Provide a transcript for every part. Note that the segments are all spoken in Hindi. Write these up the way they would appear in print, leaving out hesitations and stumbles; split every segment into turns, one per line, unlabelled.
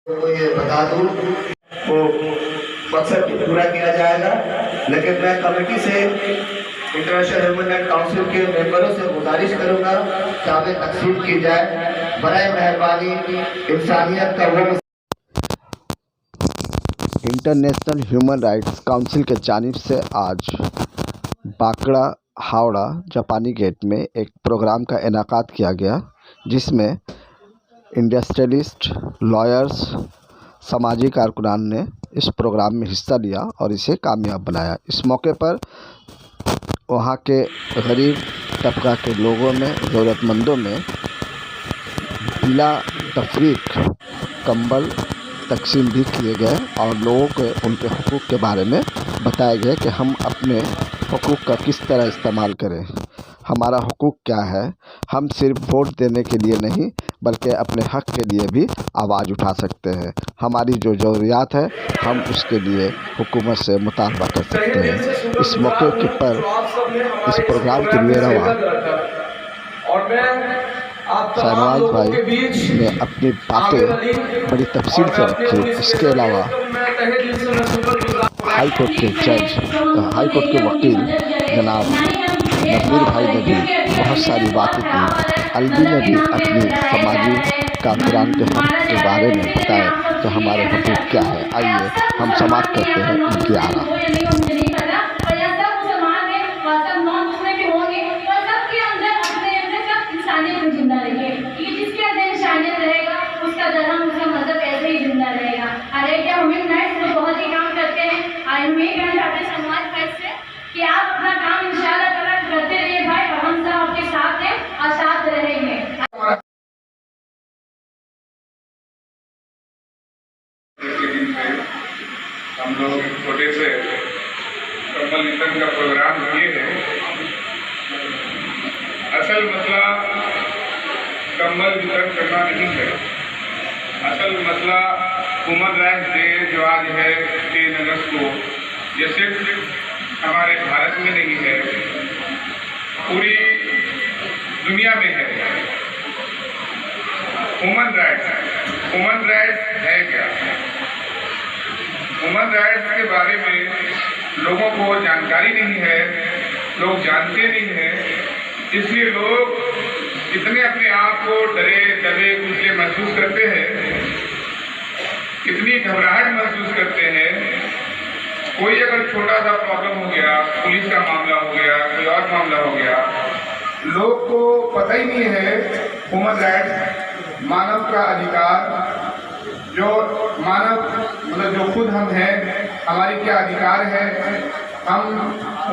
तो ये बता दूं वो मकसद पूरा किया जाएगा। लेकिन मैं कमेटी से इंटरनेशनल ह्यूमन राइट काउंसिल के मेंबरों से गुजारिश करूंगा कि हमें तकसीम की जाए। बड़े मेहरबानी इंसानियत का वो
इंटरनेशनल ह्यूमन राइट्स काउंसिल के जानिब से आज बांकड़ा हावड़ा जापानी गेट में एक प्रोग्राम का इनेकाद किया गया, जिसमें इंडस्ट्रियलिस्ट, लॉयर्स, समाजी कारकुनान ने इस प्रोग्राम में हिस्सा लिया और इसे कामयाब बनाया। इस मौके पर वहाँ के गरीब तबका के लोगों में, ज़रूरतमंदों में बिला तफरीक कंबल तकसीम भी किए गए और लोगों को उनके हुकूक़ के बारे में बताया गया कि हम अपने हुकूक़ का किस तरह इस्तेमाल करें। हमारा हुकूक़ क्या है, हम सिर्फ वोट देने के लिए नहीं बल्कि अपने हक़ के लिए भी आवाज़ उठा सकते हैं। हमारी जो ज़रूरियात है हम उसके लिए हुकूमत से मुतालबा कर सकते हैं। इस मौके के पर इस प्रोग्राम के लिए रवा शहनवाज भाई ने अपनी बातें बड़ी तफसील से रखी। इसके अलावा हाई कोर्ट के जज, हाई कोर्ट के वकील जनाब नज़ीर भाई ने भी बहुत सारी बातें की। अलवी ने भी अपनी समाजी कारकुनान के हक़ के बारे में बताया कि हमारे हुकूक़ क्या है। आइए हम समाप्त करते हैं इनकी आरा।
जिंदा रहे कि जिसके अंदर इंसानियत रहेगा उसका धर्म, उसका मजहब ऐसे ही जिंदा रहेगा। अरे क्या ह्यूमन राइट्स तो बहुत ही काम करते हैं। आज हम ये कहना चाहते हैं समाज भाई से कि आप अपना काम इंशाअल्लाह ताला करते रहिए भाई, और हम सब आपके साथ हैं और साथ रहेंगे।
हम लोग छोटे से कम्बल वितरण का प्रोग्राम किए हैं। असल मसला कम्बल वितरण करना नहीं है। असल मसला ह्यूमन राइट्स डे जो आज है 3 अगस्त को, ये सिर्फ हमारे भारत में नहीं है, पूरी दुनिया में है। ह्यूमन राइट्स है क्या? ह्यूमन राइट्स के बारे में लोगों को जानकारी नहीं है, लोग जानते नहीं हैं। इसलिए लोग इतने अपने आप को डरे दबे कुचले महसूस करते हैं, इतनी घबराहट महसूस करते हैं। कोई अगर छोटा सा प्रॉब्लम हो गया, पुलिस का मामला हो गया, कोई और मामला हो गया, लोग को पता ही नहीं है ह्यूमन राइट्स, मानव का अधिकार, जो मानव मतलब जो खुद हम हैं, हमारी क्या अधिकार है। हम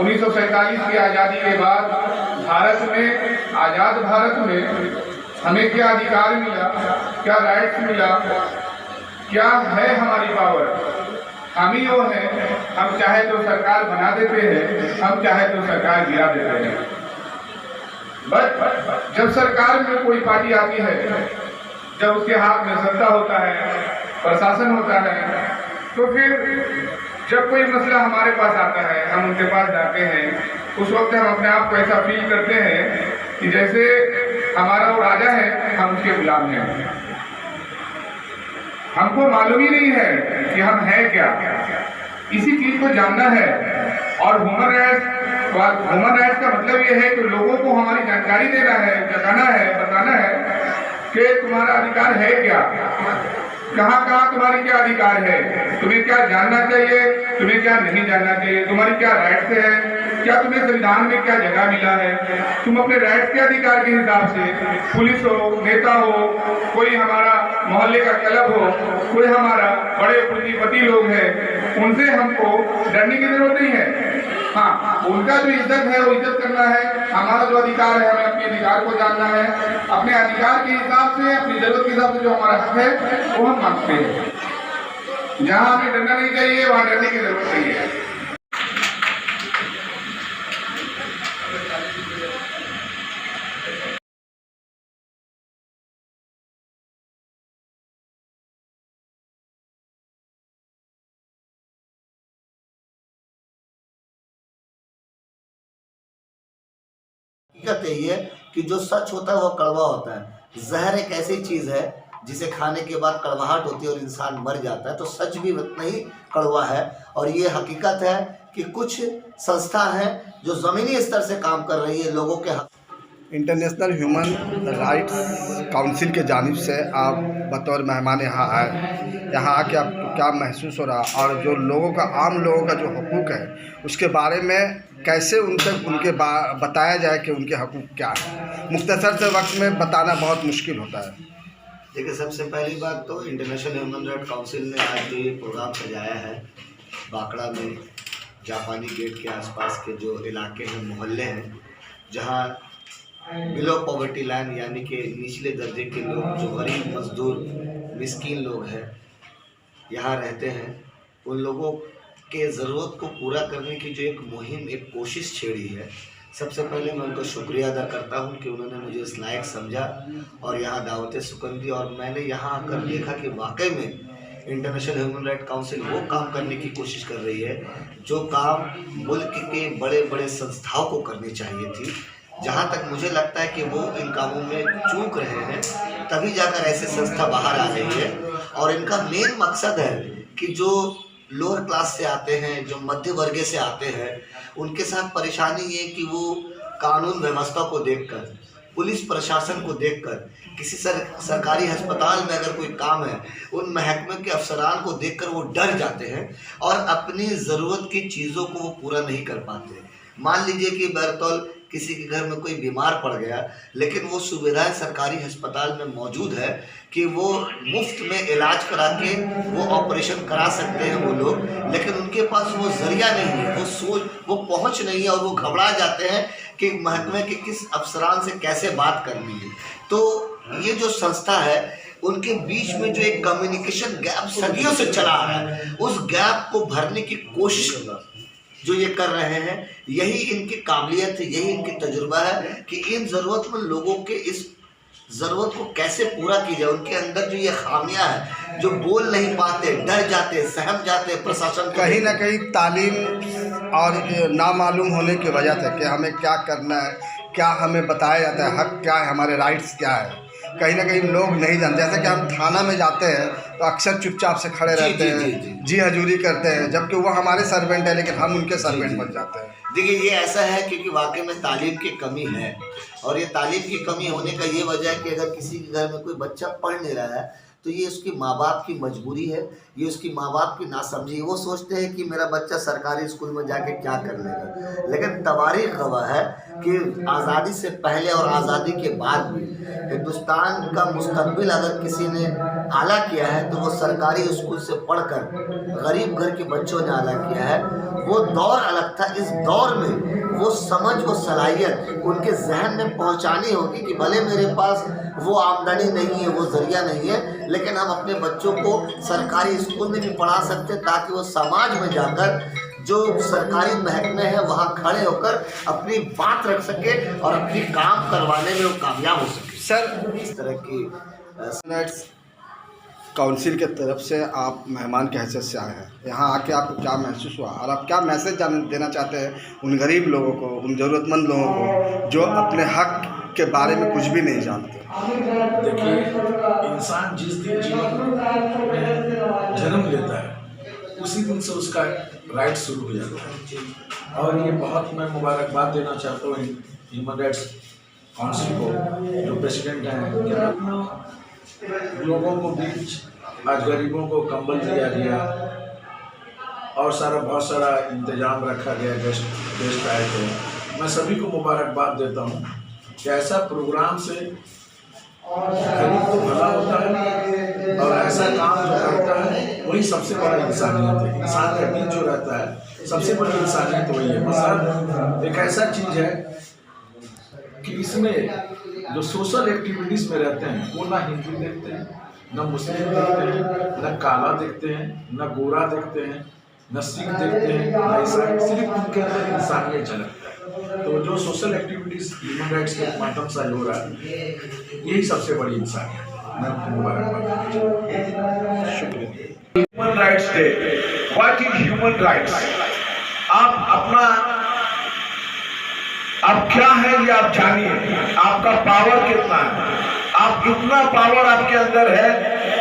1947 की आज़ादी के बाद भारत में, आज़ाद भारत में हमें क्या अधिकार मिला, क्या राइट्स मिला, क्या है हमारी पावर। हम ही वो हैं, हम चाहे तो सरकार बना देते हैं, हम चाहे तो सरकार गिरा देते हैं। बट जब सरकार में कोई पार्टी आती है, जब उसके हाथ में सत्ता होता है, प्रशासन होता है, तो फिर जब कोई मसला हमारे पास आता है, हम उनके पास जाते हैं, उस वक्त हम अपने आप को ऐसा फील करते हैं कि जैसे हमारा वो राजा है, हम उसके गुलाम हैं। हमको मालूम ही नहीं है कि हम हैं क्या। इसी चीज को जानना है। और ह्यूमन राइट्स का मतलब ये है कि लोगों को हमारी जानकारी देना है, जताना है, बताना है कि तुम्हारा अधिकार है क्या, कहाँ कहाँ तुम्हारी क्या अधिकार है, तुम्हें क्या जानना चाहिए, तुम्हें क्या नहीं जानना चाहिए, तुम्हारी क्या राइट्स है, क्या तुम्हें संविधान में क्या जगह मिला है। तुम अपने राइट्स के अधिकार के हिसाब से, पुलिस हो, नेता हो, कोई हमारा मोहल्ले का क्लब हो, कोई हमारा बड़े पूंजीपति लोग हैं, उनसे हमको डरने की जरूरत नहीं है। हाँ, उनका जो इज्जत है वो इज्जत करना है। हमारा जो अधिकार है, हमें अपने अधिकार को जानना है। अपने अधिकार के हिसाब से, अपनी जरूरत के हिसाब से जो हमारा हक है वो हम मांगते हैं। जहाँ हमें डरना नहीं चाहिए वहाँ डरने की जरूरत नहीं है।
हकीकत यही है कि जो सच होता है वो कड़वा होता है। जहर एक ऐसी चीज है
जिसे खाने के बाद कड़वाहट होती है और इंसान मर जाता है, तो सच भी उतना ही कड़वा है। और ये हकीकत है कि कुछ संस्था हैं जो ज़मीनी स्तर से काम कर रही है लोगों के
इंटरनेशनल ह्यूमन राइट्स काउंसिल के जानिब से आप बतौर मेहमान यहाँ आए, यहाँ आके आपको क्या महसूस हो रहा, और जो लोगों का, आम लोगों का जो हकूक़ है उसके बारे में कैसे उनके बताया जाए कि उनके हकूक़ क्या है। मुख्तसर से वक्त में बताना बहुत मुश्किल होता है।
देखिए, सबसे पहली बात तो इंटरनेशनल ह्यूमन राइट काउंसिल ने आज जो ये प्रोग्राम सजाया है बाकड़ा में, जापानी गेट के आसपास के जो इलाके हैं, मोहल्ले हैं, जहाँ बिलो पॉवर्टी लाइन यानी कि निचले दर्जे के लोग, जो गरीब मजदूर मिस्कीन लोग हैं, यहाँ रहते हैं, उन लोगों के ज़रूरत को पूरा करने की जो एक मुहिम, एक कोशिश छेड़ी है। सबसे पहले मैं उनका शुक्रिया अदा करता हूँ कि उन्होंने मुझे इस लायक समझा और यहाँ दावतें सुकन दी, और मैंने यहाँ आकर देखा कि वाकई में इंटरनेशनल ह्यूमन राइट काउंसिल वो काम करने की कोशिश कर रही है जो काम मुल्क के बड़े बड़े संस्थाओं को करनी चाहिए थी। जहाँ तक मुझे लगता है कि वो इन कामों में चूक रहे हैं, तभी जाकर ऐसे संस्था बाहर आ रही है। और इनका मेन मकसद है कि जो लोअर क्लास से आते हैं, जो मध्य वर्ग से आते हैं, उनके साथ परेशानी ये कि वो कानून व्यवस्था को देखकर, पुलिस प्रशासन को देखकर, किसी सरकारी अस्पताल में अगर कोई काम है, उन महकमे के अफसरान को देखकर वो डर जाते हैं और अपनी ज़रूरत की चीज़ों को वो पूरा नहीं कर पाते। मान लीजिए कि बहरतौल किसी के घर में कोई बीमार पड़ गया, लेकिन वो सुविधाएं सरकारी अस्पताल में मौजूद है कि वो मुफ्त में इलाज करा के वो ऑपरेशन करा सकते हैं वो लोग, लेकिन उनके पास वो जरिया नहीं है, वो पहुंच नहीं है, और वो घबरा जाते हैं कि महकमे के किस अफसरान से कैसे बात करनी है। तो ये जो संस्था है, उनके बीच में जो एक कम्युनिकेशन गैप सदियों से चला आ रहा है, उस गैप को भरने की कोशिश जो ये कर रहे हैं, यही इनकी काबिलियत है, यही इनकी तजुर्बा है कि इन ज़रूरतमंद लोगों के इस ज़रूरत को कैसे पूरा की जाए। उनके अंदर जो ये खामियां हैं, जो बोल नहीं पाते, डर जाते, सहम जाते, प्रशासन
कहीं ना कहीं तालीम और नामालूम होने की वजह से कि हमें क्या करना है, क्या हमें बताया जाता है, हक क्या है, हमारे राइट्स क्या है, कहीं ना कहीं लोग नहीं जानते। जैसे कि हम थाना में जाते हैं तो अक्सर चुपचाप से खड़े रहते हैं, जी हजूरी करते हैं, जबकि वो हमारे सर्वेंट है, लेकिन हम उनके सर्वेंट बन जाते हैं।
देखिए, ये ऐसा है क्योंकि वाकई में तालीम की कमी है, और ये तालीम की कमी होने का ये वजह है कि अगर किसी के घर में कोई बच्चा पढ़ नहीं रहा है, तो ये उसकी माँ बाप की मजबूरी है, ये उसकी माँ बाप की नासमझी है। वो सोचते हैं कि मेरा बच्चा सरकारी स्कूल में जाके क्या कर लेगा, लेकिन तवारीख गवाह है कि आज़ादी से पहले और आज़ादी के बाद भी हिंदुस्तान का मुस्तकबिल अगर किसी ने आला किया है तो वो सरकारी स्कूल से पढ़कर गरीब घर के बच्चों ने आला किया है। वो दौर अलग था। इस दौर में वो समझ, वो सलाहियत उनके जहन में पहुंचानी होगी कि भले मेरे पास वो आमदनी नहीं है, वो जरिया नहीं है, लेकिन हम अपने बच्चों को सरकारी स्कूल में भी पढ़ा सकते हैं ताकि वो समाज में जाकर जो सरकारी महकमे हैं वहाँ खड़े होकर अपनी बात रख सके और अपनी काम करवाने में वो कामयाब हो सके।
सर,
इस तरह की
काउंसिल के तरफ से आप मेहमान की हैसियत से आए हैं, यहाँ आके आपको क्या महसूस हुआ और आप क्या मैसेज देना चाहते हैं उन गरीब लोगों को, उन ज़रूरतमंद लोगों को जो अपने हक के बारे में कुछ भी नहीं जानते?
देखिए, इंसान जिस दिन जीवन में जन्म लेता है उसी दिन से उसका राइट शुरू हो जाता है। और ये बहुत मैं मुबारकबाद देना चाहता हूँ ह्यूमन राइट्स काउंसिल को, जो प्रेसिडेंट हैं। लोगों को बीच आज गरीबों को कंबल दिया गया और बहुत सारा इंतजाम रखा गया, गेस्ट आए थे। मैं सभी को मुबारकबाद देता हूँ कि ऐसा प्रोग्राम से गरीब को भला होता है और ऐसा काम जो करता है वही सबसे बड़ा इंसानियत है। इंसान का दिल जो रहता है सबसे बड़ी इंसानियत वही है। मतलब एक ऐसा चीज़ है कि इसमें जो सोशल एक्टिविटीज़ में रहते हैं वो ना हिंदू देखते हैं, न मुस्लिम देखते हैं, न काला देखते हैं, न गोरा देखते हैं, न सिख देखते हैं, न ईसाई। सिर्फ उनके अंदर इंसानियत झलकता है। तो जो सोशल एक्टिविटीज़ ह्यूमन राइट्स के माध्यम से हो रहा है यही सबसे बड़ी इंसानियत है। मैं आपको मुबारकबाद देना शुक्रिया।
Human rights day, what is human rights? आप अपना आप क्या है ये आप जानिए, आपका पावर कितना है, आप इतना पावर आपके अंदर है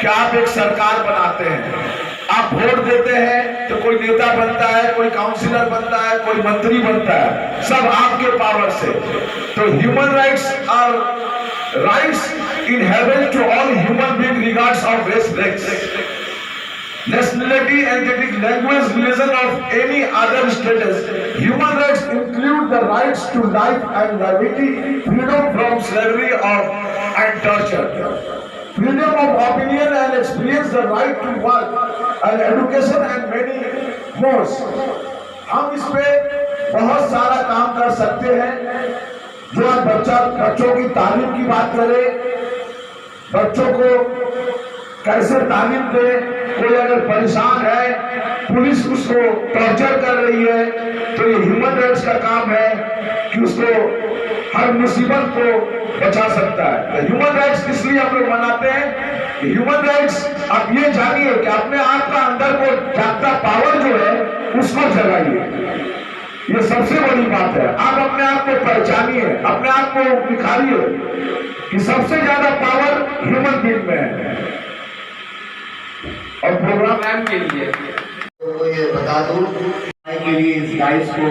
कि आप एक सरकार बनाते हैं। आप वोट देते हैं तो कोई नेता बनता है, कोई काउंसिलर बनता है, कोई मंत्री बनता है, सब आपके पावर से। तो human rights are rights inherent to all human being regards of race, nationality, ethnic, language, religion of any other status. Human rights include the rights to life and liberty, freedom from slavery and torture, freedom of opinion and experience, the right to work and education and many more. हम इस पे बहुत सारा काम कर सकते हैं। जो आज बच्चों की तालीम की बात करें, बच्चों को कैसे तालीम दे, कोई अगर परेशान है, पुलिस उसको टॉर्चर कर रही है, तो ये ह्यूमन राइट्स का काम है कि उसको हर मुसीबत को बचा सकता है। तो ह्यूमन राइट्स इसलिए हम लोग मनाते हैं कि ह्यूमन राइट्स, आप ये जानिए कि अपने आप का अंदर को जागता पावर जो है उसको जगाइए। ये सबसे बड़ी बात है। आप अपने आप को पहचानिए, अपने आप को निखारिए कि सबसे ज्यादा पावर ह्यूमन बीइंग में है। और प्रोग्राम
के लिए तो ये बता दूं के लिए इस गाइस को